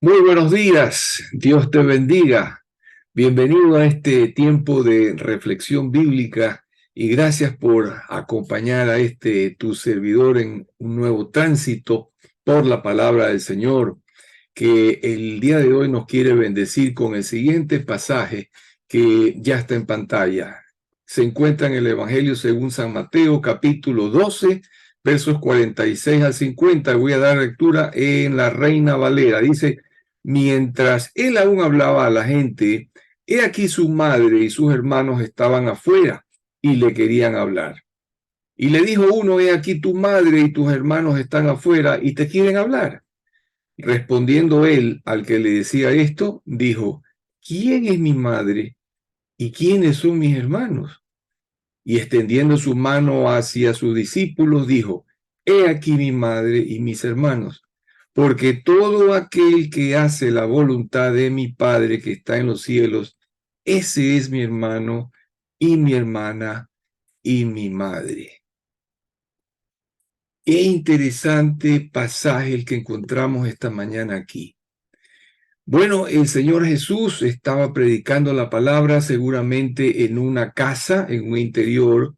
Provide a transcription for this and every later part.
Muy buenos días, Dios te bendiga. Bienvenido a este tiempo de reflexión bíblica y gracias por acompañar a tu servidor en un nuevo tránsito por la palabra del Señor, que el día de hoy nos quiere bendecir con el siguiente pasaje que ya está en pantalla. Se encuentra en el Evangelio según San Mateo, capítulo 12, versos 46 al 50. Voy a dar lectura en la Reina Valera. Dice: mientras él aún hablaba a la gente, he aquí su madre y sus hermanos estaban afuera y le querían hablar. Y le dijo uno: he aquí tu madre y tus hermanos están afuera y te quieren hablar. Respondiendo él al que le decía esto, dijo: ¿quién es mi madre y quiénes son mis hermanos? Y extendiendo su mano hacia sus discípulos, dijo: he aquí mi madre y mis hermanos, porque todo aquel que hace la voluntad de mi Padre que está en los cielos, ese es mi hermano y mi hermana y mi madre. Qué interesante pasaje el que encontramos esta mañana aquí. Bueno, el Señor Jesús estaba predicando la palabra seguramente en una casa, en un interior,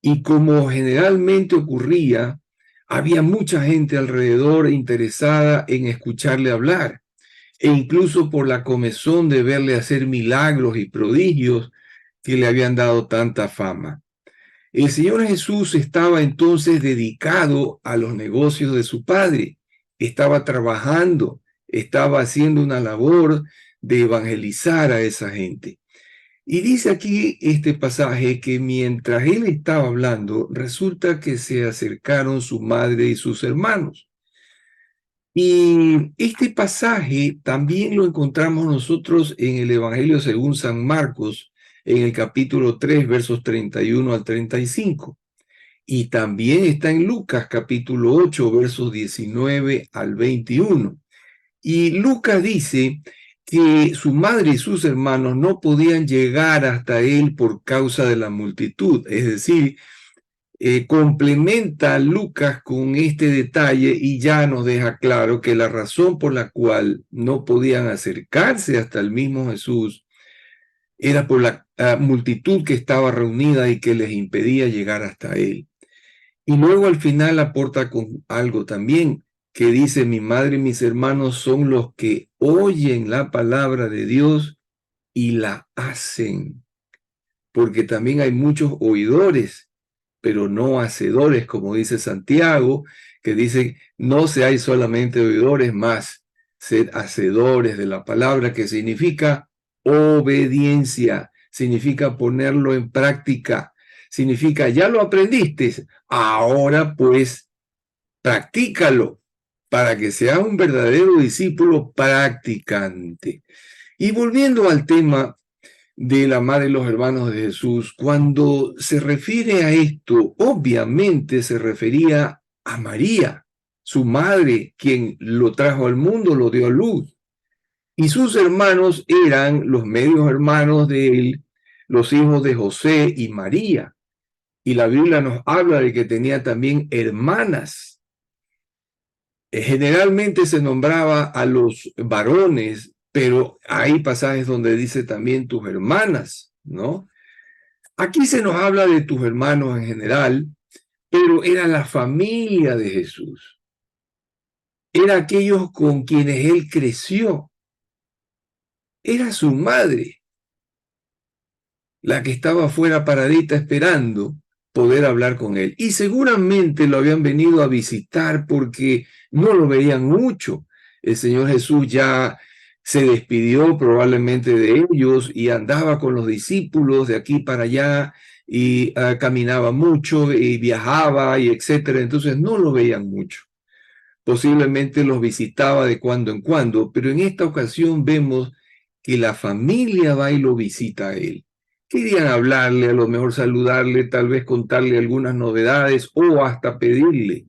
y como generalmente ocurría, había mucha gente alrededor interesada en escucharle hablar, e incluso por la comezón de verle hacer milagros y prodigios que le habían dado tanta fama. El Señor Jesús estaba entonces dedicado a los negocios de su Padre, estaba trabajando, estaba haciendo una labor de evangelizar a esa gente. Y dice aquí este pasaje que mientras él estaba hablando, resulta que se acercaron su madre y sus hermanos. Y este pasaje también lo encontramos nosotros en el Evangelio según San Marcos, en el capítulo 3, versos 31 al 35. Y también está en Lucas, capítulo 8, versos 19 al 21. Y Lucas dice que su madre y sus hermanos no podían llegar hasta él por causa de la multitud. Es decir, complementa a Lucas con este detalle y ya nos deja claro que la razón por la cual no podían acercarse hasta el mismo Jesús era por la multitud que estaba reunida y que les impedía llegar hasta él. Y luego al final aporta con algo también que dice: mi madre y mis hermanos son los que oyen la palabra de Dios y la hacen, porque también hay muchos oidores, pero no hacedores, como dice Santiago, que dice: no seáis solamente oidores, más sed hacedores de la palabra, que significa obediencia, significa ponerlo en práctica, significa: ya lo aprendiste, ahora pues practícalo para que seas un verdadero discípulo practicante. Y volviendo al tema de la madre y los hermanos de Jesús, cuando se refiere a esto, obviamente se refería a María, su madre, quien lo trajo al mundo, lo dio a luz. Y sus hermanos eran los medios hermanos de él, los hijos de José y María. Y la Biblia nos habla de que tenía también hermanas. Generalmente se nombraba a los varones, pero hay pasajes donde dice también tus hermanas, ¿no? Aquí se nos habla de tus hermanos en general, pero era la familia de Jesús. Era aquellos con quienes él creció. Era su madre la que estaba afuera paradita esperando poder hablar con él. Y seguramente lo habían venido a visitar porque no lo veían mucho. El Señor Jesús ya se despidió probablemente de ellos y andaba con los discípulos de aquí para allá y caminaba mucho y viajaba y etcétera. Entonces no lo veían mucho. Posiblemente los visitaba de cuando en cuando, pero en esta ocasión vemos que la familia va y lo visita a él. Querían hablarle, a lo mejor saludarle, tal vez contarle algunas novedades o hasta pedirle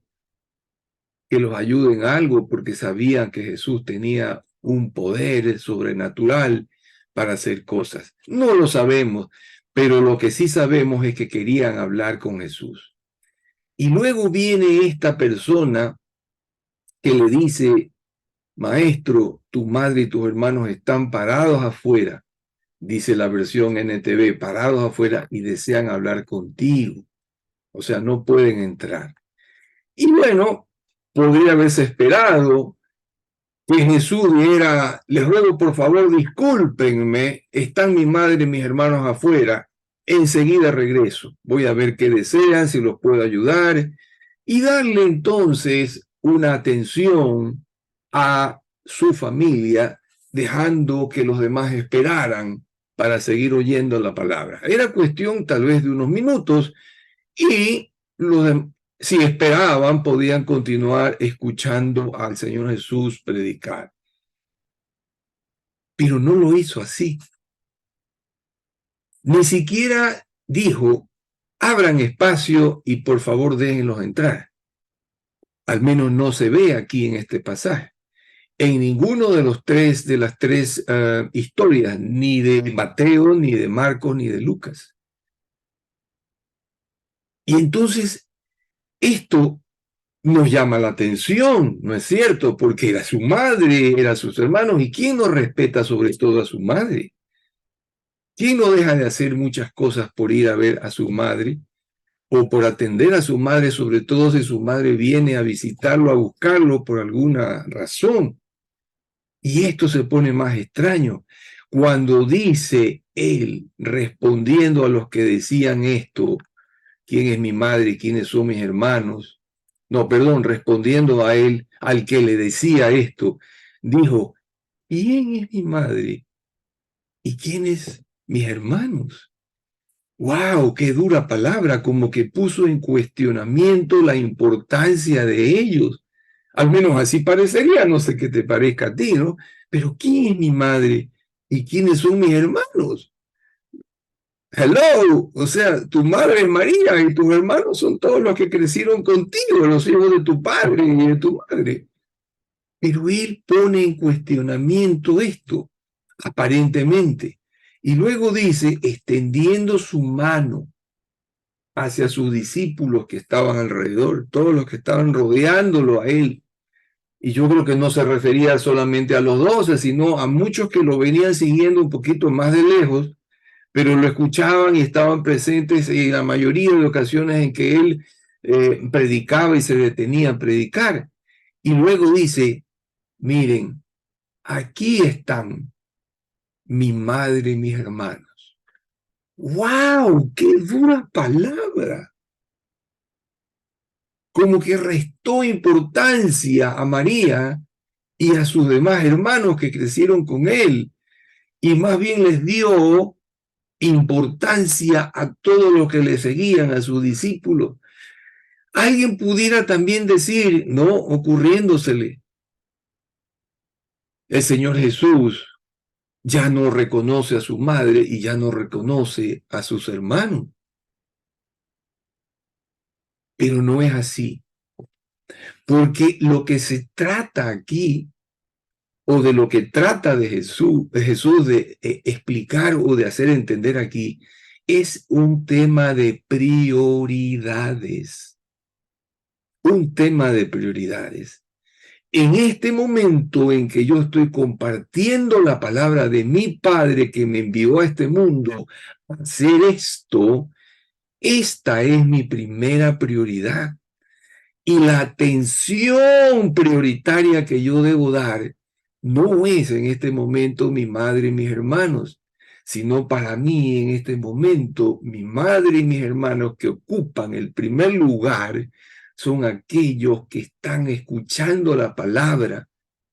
que los ayude en algo, porque sabían que Jesús tenía un poder sobrenatural para hacer cosas. No lo sabemos, pero lo que sí sabemos es que querían hablar con Jesús. Y luego viene esta persona que le dice: Maestro, tu madre y tus hermanos están parados afuera, dice la versión NTV, parados afuera y desean hablar contigo. O sea, no pueden entrar. Y bueno, podría haberse esperado que Jesús dijera, les ruego por favor, discúlpenme, están mi madre y mis hermanos afuera, enseguida regreso, voy a ver qué desean, si los puedo ayudar, y darle entonces una atención a su familia, dejando que los demás esperaran para seguir oyendo la palabra. Era cuestión tal vez de unos minutos y si esperaban podían continuar escuchando al Señor Jesús predicar. Pero no lo hizo así. Ni siquiera dijo, abran espacio y por favor déjenlos entrar. Al menos no se ve aquí en este pasaje. En ninguno de las tres historias, ni de Mateo, ni de Marcos, ni de Lucas. Y entonces esto nos llama la atención, ¿no es cierto? Porque era su madre, eran sus hermanos, ¿y quién no respeta sobre todo a su madre? ¿Quién no deja de hacer muchas cosas por ir a ver a su madre o por atender a su madre, sobre todo si su madre viene a visitarlo, a buscarlo por alguna razón? Y esto se pone más extraño cuando dice él, respondiendo a los que decían esto, ¿quién es mi madre y quiénes son mis hermanos? No, perdón, respondiendo a él, al que le decía esto, dijo, ¿quién es mi madre y quiénes mis hermanos? ¡Wow! ¡Qué dura palabra! Como que puso en cuestionamiento la importancia de ellos. Al menos así parecería, no sé qué te parezca a ti, ¿no? Pero ¿quién es mi madre y quiénes son mis hermanos? Hello, o sea, tu madre es María y tus hermanos son todos los que crecieron contigo, los hijos de tu padre y de tu madre. Pero él pone en cuestionamiento esto, aparentemente. Y luego dice, extendiendo su mano hacia sus discípulos que estaban alrededor, todos los que estaban rodeándolo a él. Y yo creo que no se refería solamente a los 12, sino a muchos que lo venían siguiendo un poquito más de lejos, pero lo escuchaban y estaban presentes en la mayoría de ocasiones en que él predicaba y se detenía a predicar. Y luego dice, miren, aquí están mi madre y mis hermanos. ¡Wow! ¡Qué dura palabra! Como que restó importancia a María y a sus demás hermanos que crecieron con él, y más bien les dio importancia a todos los que le seguían, a sus discípulos. Alguien pudiera también decir, ¿no? Ocurriéndosele, el Señor Jesús ya no reconoce a su madre y ya no reconoce a sus hermanos. Pero no es así, porque lo que se trata aquí, o de lo que trata de Jesús de explicar o de hacer entender aquí, es un tema de prioridades. Un tema de prioridades. En este momento en que yo estoy compartiendo la palabra de mi Padre que me envió a este mundo a hacer esto, esta es mi primera prioridad. Y la atención prioritaria que yo debo dar no es en este momento mi madre y mis hermanos, sino para mí en este momento mi madre y mis hermanos que ocupan el primer lugar son aquellos que están escuchando la palabra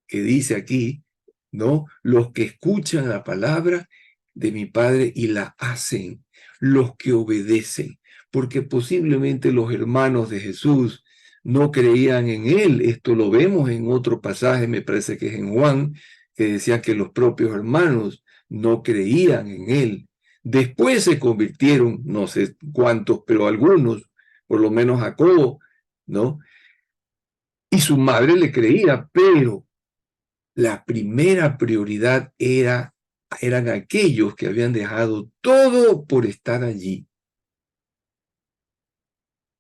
que dice aquí, ¿no? Los que escuchan la palabra de mi Padre y la hacen, los que obedecen, porque posiblemente los hermanos de Jesús no creían en él. Esto lo vemos en otro pasaje, me parece que es en Juan, que decía que los propios hermanos no creían en él. Después se convirtieron, no sé cuántos, pero algunos, por lo menos Jacobo, ¿no? Y su madre le creía, pero la primera prioridad eran aquellos que habían dejado todo por estar allí.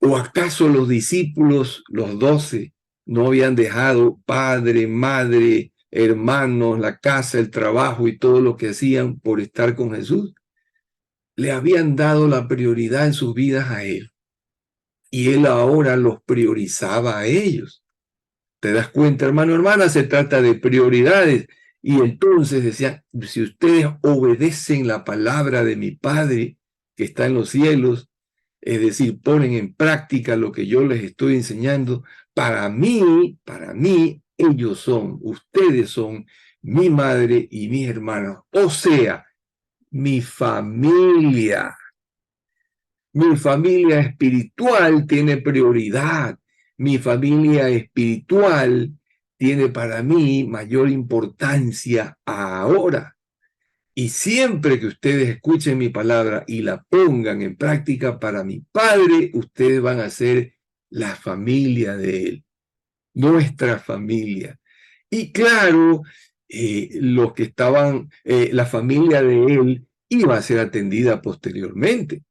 ¿O acaso los discípulos, los 12, no habían dejado padre, madre, hermanos, la casa, el trabajo y todo lo que hacían por estar con Jesús. Le habían dado la prioridad en sus vidas a Él. Y Él ahora los priorizaba a ellos. ¿Te das cuenta, hermano, hermana? Se trata de prioridades. Y entonces decía, si ustedes obedecen la palabra de mi Padre que está en los cielos, es decir, ponen en práctica lo que yo les estoy enseñando, para mí, ellos son, ustedes son mi madre y mis hermanos. O sea, mi familia. Mi familia espiritual tiene prioridad. Mi familia espiritual tiene para mí mayor importancia ahora. Y siempre que ustedes escuchen mi palabra y la pongan en práctica para mi Padre, ustedes van a ser la familia de Él, nuestra familia. Y claro, los que estaban, la familia de Él iba a ser atendida posteriormente.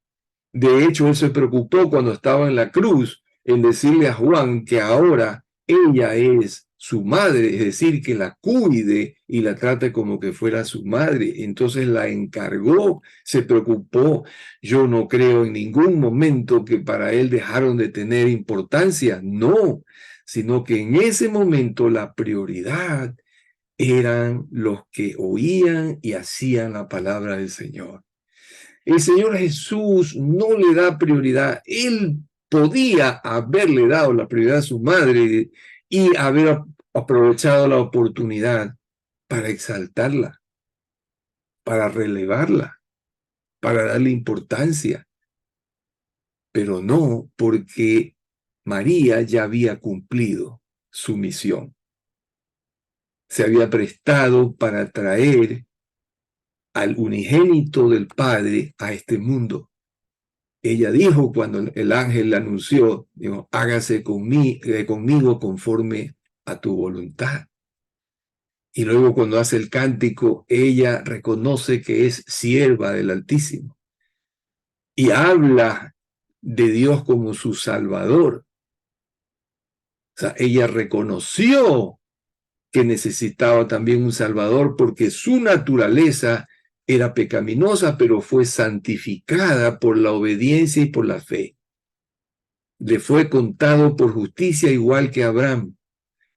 De hecho, él se preocupó cuando estaba en la cruz en decirle a Juan que ahora ella es su madre, es decir, que la cuide y la trate como que fuera su madre. Entonces la encargó, se preocupó. Yo no creo en ningún momento que para él dejaron de tener importancia, no, sino que en ese momento la prioridad eran los que oían y hacían la palabra del Señor. El Señor Jesús no le da prioridad. Él podía haberle dado la prioridad a su madre y haber aprovechado la oportunidad para exaltarla, para relevarla, para darle importancia. Pero no, porque María ya había cumplido su misión. Se había prestado para traer al unigénito del Padre a este mundo. Ella dijo cuando el ángel le anunció, dijo, hágase conmigo conforme a tu voluntad. Y luego cuando hace el cántico, ella reconoce que es sierva del Altísimo y habla de Dios como su Salvador. O sea, ella reconoció que necesitaba también un Salvador porque su naturaleza era pecaminosa, pero fue santificada por la obediencia y por la fe. Le fue contado por justicia igual que a Abraham,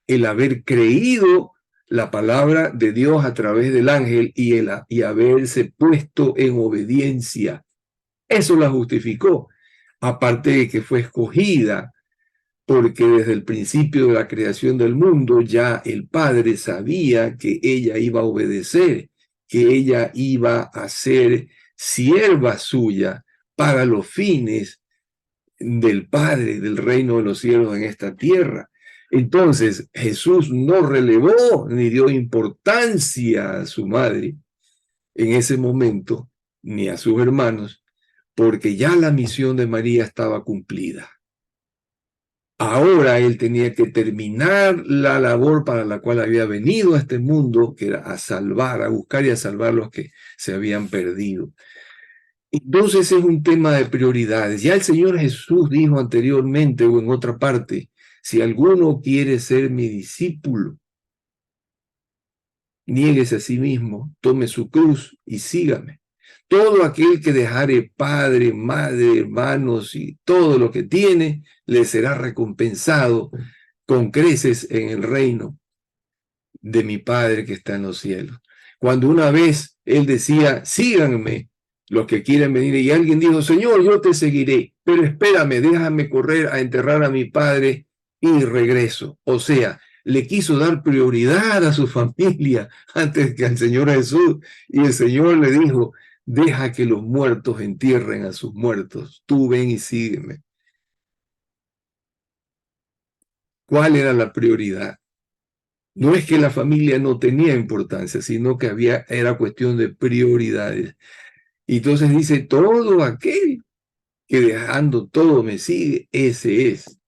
el haber creído la palabra de Dios a través del ángel y haberse puesto en obediencia. Eso la justificó, aparte de que fue escogida, porque desde el principio de la creación del mundo ya el Padre sabía que ella iba a obedecer, que ella iba a ser sierva suya para los fines del Padre, del reino de los cielos en esta tierra. Entonces Jesús no relevó ni dio importancia a su madre en ese momento, ni a sus hermanos, porque ya la misión de María estaba cumplida. Ahora él tenía que terminar la labor para la cual había venido a este mundo, que era a salvar, a buscar y a salvar los que se habían perdido. Entonces es un tema de prioridades. Ya el Señor Jesús dijo anteriormente o en otra parte, si alguno quiere ser mi discípulo, niéguese a sí mismo, tome su cruz y sígame. Todo aquel que dejare padre, madre, hermanos y todo lo que tiene, le será recompensado con creces en el reino de mi Padre que está en los cielos. Cuando una vez él decía, síganme, los que quieren venir, y alguien dijo, Señor, yo te seguiré, pero espérame, déjame correr a enterrar a mi padre y regreso. O sea, le quiso dar prioridad a su familia antes que al Señor Jesús, y el Señor le dijo, deja que los muertos entierren a sus muertos, tú ven y sígueme. ¿Cuál era la prioridad? No es que la familia no tenía importancia, sino que era cuestión de prioridades. Y entonces dice, todo aquel que dejando todo me sigue, ese es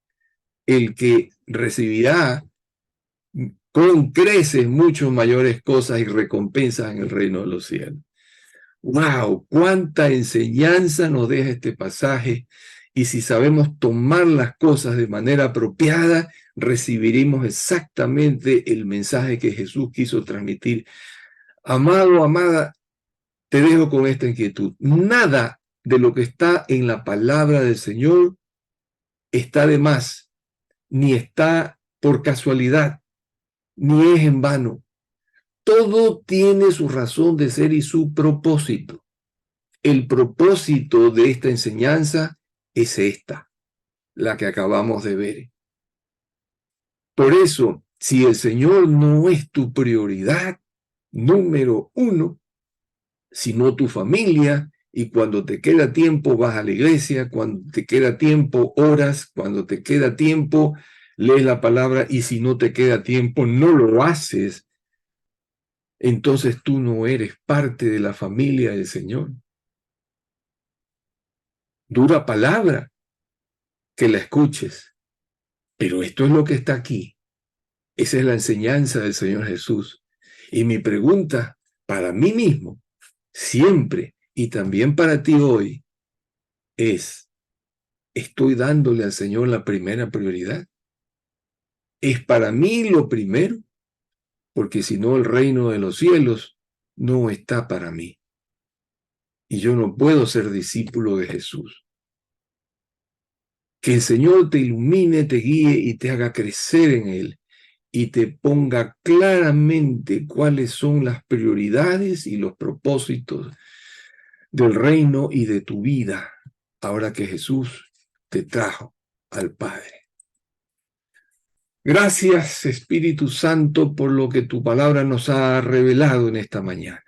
el que recibirá con creces mucho mayores cosas y recompensas en el reino de los cielos. ¡Wow! ¡Cuánta enseñanza nos deja este pasaje! Y si sabemos tomar las cosas de manera apropiada, recibiremos exactamente el mensaje que Jesús quiso transmitir. Amado, amada, te dejo con esta inquietud. Nada de lo que está en la palabra del Señor está de más, ni está por casualidad, ni es en vano. Todo tiene su razón de ser y su propósito. El propósito de esta enseñanza es esta, la que acabamos de ver. Por eso, si el Señor no es tu prioridad número uno, sino tu familia, y cuando te queda tiempo vas a la iglesia, cuando te queda tiempo oras, cuando te queda tiempo lees la palabra, y si no te queda tiempo no lo haces, entonces tú no eres parte de la familia del Señor. Dura palabra que la escuches, pero esto es lo que está aquí. Esa es la enseñanza del Señor Jesús. Y mi pregunta para mí mismo, siempre, y también para ti hoy, es, ¿estoy dándole al Señor la primera prioridad? ¿Es para mí lo primero? Porque si no, el reino de los cielos no está para mí. Y yo no puedo ser discípulo de Jesús. Que el Señor te ilumine, te guíe y te haga crecer en Él, y te ponga claramente cuáles son las prioridades y los propósitos del reino y de tu vida, ahora que Jesús te trajo al Padre. Gracias, Espíritu Santo, por lo que tu palabra nos ha revelado en esta mañana.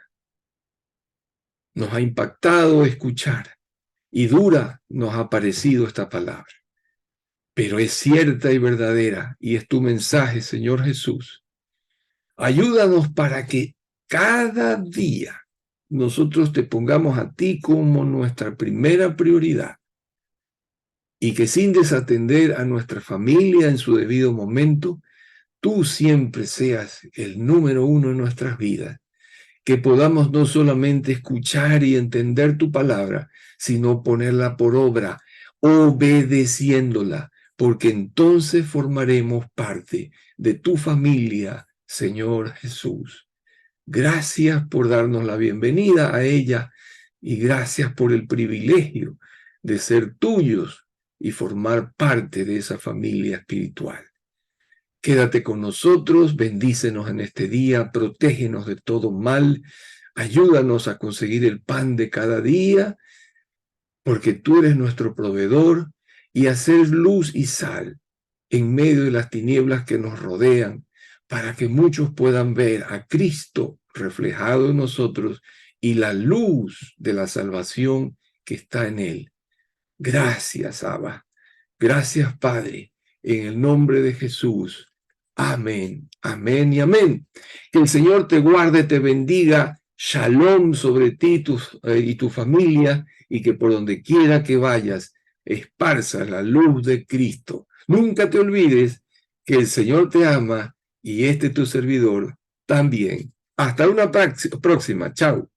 Nos ha impactado escuchar, y dura nos ha parecido esta palabra, pero es cierta y verdadera, y es tu mensaje, Señor Jesús. Ayúdanos para que cada día nosotros te pongamos a ti como nuestra primera prioridad, y que sin desatender a nuestra familia en su debido momento, tú siempre seas el número uno en nuestras vidas. Que podamos no solamente escuchar y entender tu palabra, sino ponerla por obra, obedeciéndola, porque entonces formaremos parte de tu familia, Señor Jesús. Gracias por darnos la bienvenida a ella, y gracias por el privilegio de ser tuyos y formar parte de esa familia espiritual. Quédate con nosotros, bendícenos en este día, protégenos de todo mal, ayúdanos a conseguir el pan de cada día, porque tú eres nuestro proveedor, y a ser luz y sal en medio de las tinieblas que nos rodean, para que muchos puedan ver a Cristo reflejado en nosotros y la luz de la salvación que está en Él. Gracias, Abba. Gracias, Padre, en el nombre de Jesús. Amén, amén y amén. Que el Señor te guarde, te bendiga. Shalom sobre ti y tu familia, y que por donde quiera que vayas, esparzas la luz de Cristo. Nunca te olvides que el Señor te ama, y tu servidor también. Hasta una próxima. Chao.